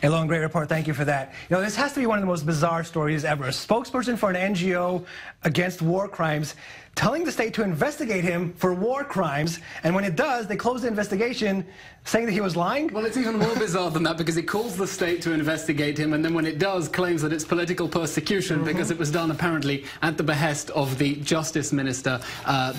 Elon, great report. Thank you for that. You know, this has to be one of the most bizarre stories ever. A spokesperson for an NGO against war crimes telling the state to investigate him for war crimes, and when it does, they close the investigation saying that he was lying? Well, it's even more bizarre than that, because it calls the state to investigate him, and then when it does, claims that it's political persecution because it was done apparently at the behest of the Justice Minister.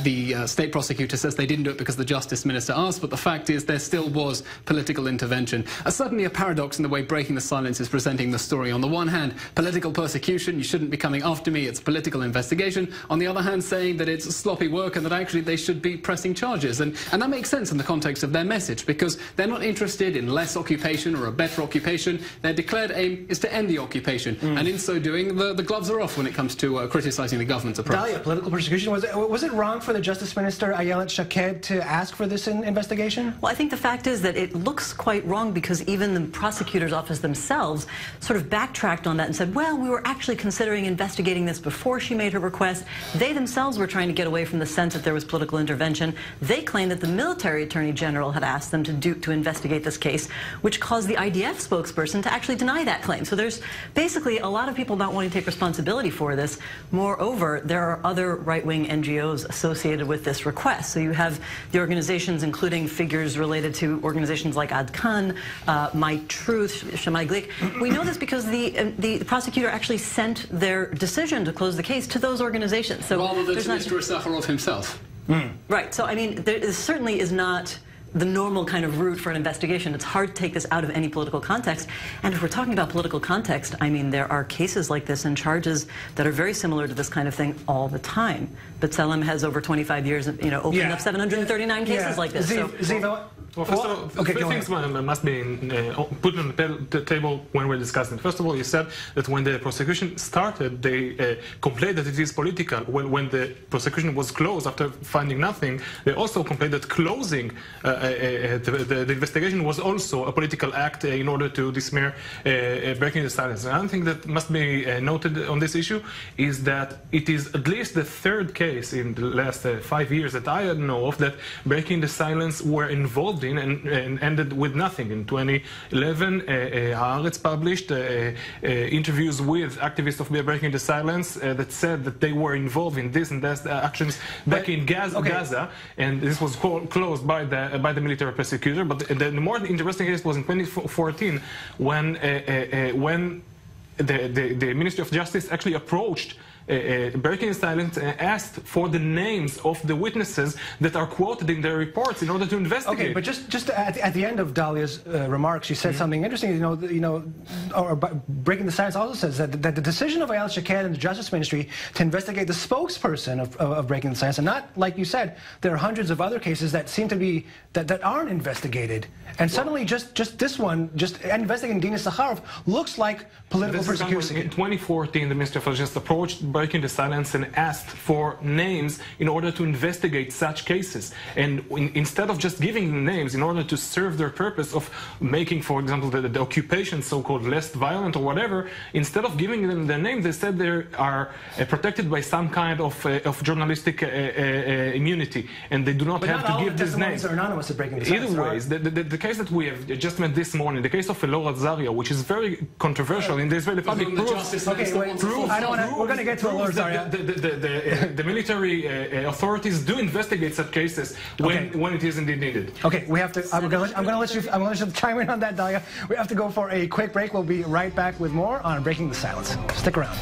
The state prosecutor says they didn't do it because the Justice Minister asked, but the fact is there still was political intervention. Certainly a paradox in the way Breaking the Silence is presenting the story. On the one hand, political persecution, you shouldn't be coming after me, it's political investigation. On the other hand, saying that it's sloppy work and that actually they should be pressing charges. And that makes sense in the context of their message, because they're not interested in less occupation or a better occupation. Their declared aim is to end the occupation. And in so doing, the gloves are off when it comes to criticising the government's approach. Dalia, political persecution, was it wrong for the Justice Minister, Ayelet Shaked, to ask for this investigation? Well, I think the fact is that it looks quite wrong, because even the prosecutor's office themselves sort of backtracked on that and said, well, we were actually considering investigating this before she made her request. They themselves were trying to get away from the sense that there was political intervention. They claimed that the military attorney general had asked them to investigate this case, which caused the IDF spokesperson to actually deny that claim. So there's basically a lot of people not wanting to take responsibility for this. Moreover, there are other right-wing NGOs associated with this request. So you have the organizations, including figures related to organizations like Adkan, My Truth, Shamai Glik. We know this because the prosecutor actually sent their decision to close the case to those organizations. So rather than to Mr. Sakharov himself. Right. So, I mean, this certainly is not the normal kind of route for an investigation. It's hard to take this out of any political context. And if we're talking about political context, I mean, there are cases like this and charges that are very similar to this kind of thing all the time. B'Tselem has over 25 years, opening up 739 cases like this. Ziva, well, first of all, three things must be put on the table when we're discussing. First of all, you said that when the prosecution started, they complained that it is political. When the prosecution was closed after finding nothing, they also complained that closing the investigation was also a political act in order to dismiss breaking the silence. Another thing that must be noted on this issue is that it is at least the third case in the last 5 years that I know of that breaking the silence were involved in and ended with nothing. In 2011, Haaretz published interviews with activists of Breaking the Silence that said that they were involved in this and that actions back in Gaza, and this was closed by the military prosecutor. But the more interesting case was in 2014 when the Ministry of Justice actually approached Breaking the Silence and asked for the names of the witnesses that are quoted in their reports in order to investigate. Okay, but just at the end of Dalia's remarks, she said something interesting. Or Breaking the Silence also says that the decision of Ayelet Shaked and the Justice Ministry to investigate the spokesperson of Breaking the Silence, and not, like you said, there are hundreds of other cases that seem to be that aren't investigated, and suddenly just this one, just investigating Dina Sakharov, looks like political persecution. In 2014, the Ministry of Justice approached Breaking the Silence and asked for names in order to investigate such cases. And instead of just giving them names in order to serve their purpose of making, for example, the occupation so-called less violent or whatever, instead of giving them their names, they said they are protected by some kind of journalistic immunity, and they do not have to give these names. Are anonymous at Breaking the Silence. Either ways, the case that we have just met this morning, the case of Elor Azaria, which is very controversial in the Israeli public, proves. We're going to get to Elor Azaria. The military authorities do investigate such cases when it is indeed needed. Okay, we have to. I'm going to let you chime in on that, Dalia. We have to go for a quick break. We'll be right back with more on Breaking the Silence. Stick around.